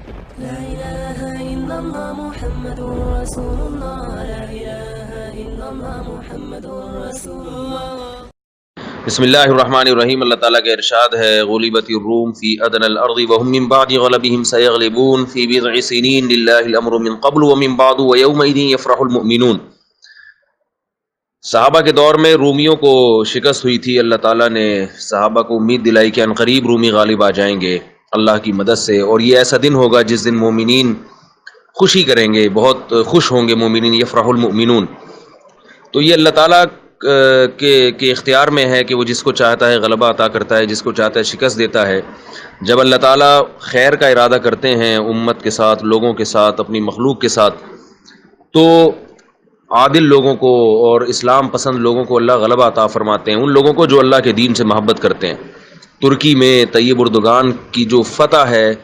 لا إله إلا الله محمد رسول الله لا إله إلا الله محمد رسول الله. بسم اللہ الرحمن الرحیم. اللہ تعالیٰ کا ارشاد ہے غلبت الروم فی ادنى الارض وهم من بعد غلبهم سيغلبون في بضع سنين لله الامر من قبل ومن بعد ويومئذ يفرح المؤمنون. صحابہ کے دور میں رومیوں کو شکست ہوئی تھی. اللہ تعالیٰ نے صحابہ کو امید دلائی کہ عنقریب رومی غالب آ جائیں گے اللہ کی مدد سے، اور یہ ایسا دن ہوگا جس دن مومنین خوشی کریں گے، بہت خوش ہوں گے مومنین. یفرح المؤمنون. تو یہ اللہ تعالیٰ کے اختیار میں ہے کہ وہ جس کو چاہتا ہے غلبہ عطا کرتا ہے، جس کو چاہتا ہے شکست دیتا ہے. جب اللہ تعالیٰ خیر کا ارادہ کرتے ہیں امت کے ساتھ، لوگوں کے ساتھ، اپنی مخلوق کے ساتھ، تو عادل لوگوں کو اور اسلام پسند لوگوں کو اللہ غلبہ عطا فرماتے ہیں، ان لوگوں کو جو اللہ کے دین سے محبت کرتے ہیں. ترکی میں طیب اردگان کی جو فتح ہے،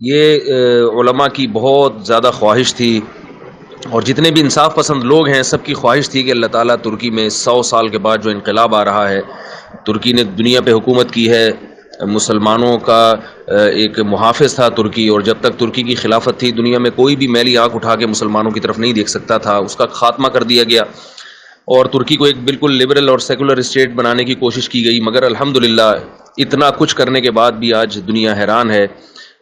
یہ علماء کی بہت زیادہ خواہش تھی، اور جتنے بھی انصاف پسند لوگ ہیں سب کی خواہش تھی کہ اللہ تعالیٰ ترکی میں 100 سال کے بعد جو انقلاب آ رہا ہے، ترکی نے دنیا پہ حکومت کی ہے، مسلمانوں کا ایک محافظ تھا ترکی، اور جب تک ترکی کی خلافت تھی دنیا میں کوئی بھی میلی آنکھ اٹھا کے مسلمانوں کی طرف نہیں دیکھ سکتا تھا. اس کا خاتمہ کر دیا گیا اور ترکی کو ایک بالکل لبرل اور سیکولر اسٹیٹ بنانے کی کوشش کی گئی. مگر الحمدللہ اتنا کچھ کرنے کے بعد بھی آج دنیا حیران ہے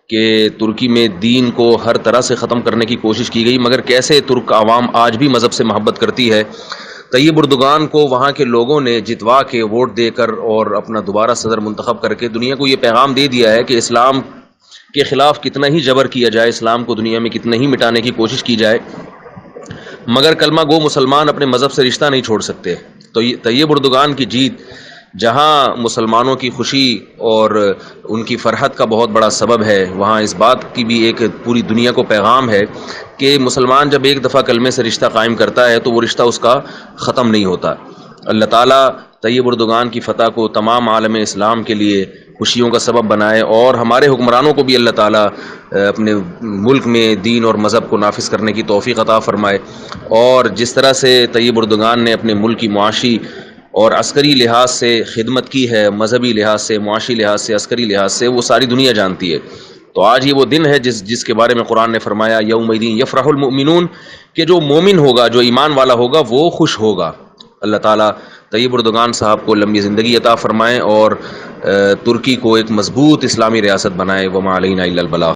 کہ ترکی میں دین کو ہر طرح سے ختم کرنے کی کوشش کی گئی، مگر کیسے ترک عوام آج بھی مذہب سے محبت کرتی ہے. طیب اردگان کو وہاں کے لوگوں نے جتوا کے ووٹ دے کر اور اپنا دوبارہ صدر منتخب کر کے دنیا کو یہ پیغام دے دیا ہے کہ اسلام کے خلاف کتنا ہی جبر کیا جائے، اسلام کو دنیا میں کتنا ہی مٹانے کی کوشش کی جائے، مگر کلمہ گو مسلمان اپنے مذہب سے رشتہ نہیں چھوڑ سکتے. تو طیب اردگان کی جیت جہاں مسلمانوں کی خوشی اور ان کی فرحت کا بہت بڑا سبب ہے، وہاں اس بات کی بھی ایک پوری دنیا کو پیغام ہے کہ مسلمان جب ایک دفعہ کلمے سے رشتہ قائم کرتا ہے تو وہ رشتہ اس کا ختم نہیں ہوتا. اللہ تعالیٰ طیب اردگان کی فتح کو تمام عالم اسلام کے لیے خوشیوں کا سبب بنائے، اور ہمارے حکمرانوں کو بھی اللہ تعالیٰ اپنے ملک میں دین اور مذہب کو نافذ کرنے کی توفیق عطا فرمائے. اور جس طرح سے طیب اردگان نے اپنے ملک کی معاشی اور عسکری لحاظ سے خدمت کی ہے، مذہبی لحاظ سے، معاشی لحاظ سے، عسکری لحاظ سے، وہ ساری دنیا جانتی ہے. تو آج یہ وہ دن ہے جس کے بارے میں قرآن نے فرمایا یومئذ یفرح المؤمنون، کہ جو مومن ہوگا، جو ایمان والا ہوگا وہ خوش ہوگا. اللہ تعالیٰ طیب اردگان صاحب کو لمبی زندگی عطا فرمائے اور ترکی کو ایک مضبوط اسلامی ریاست بنائے. وما علینا الا البلاغ.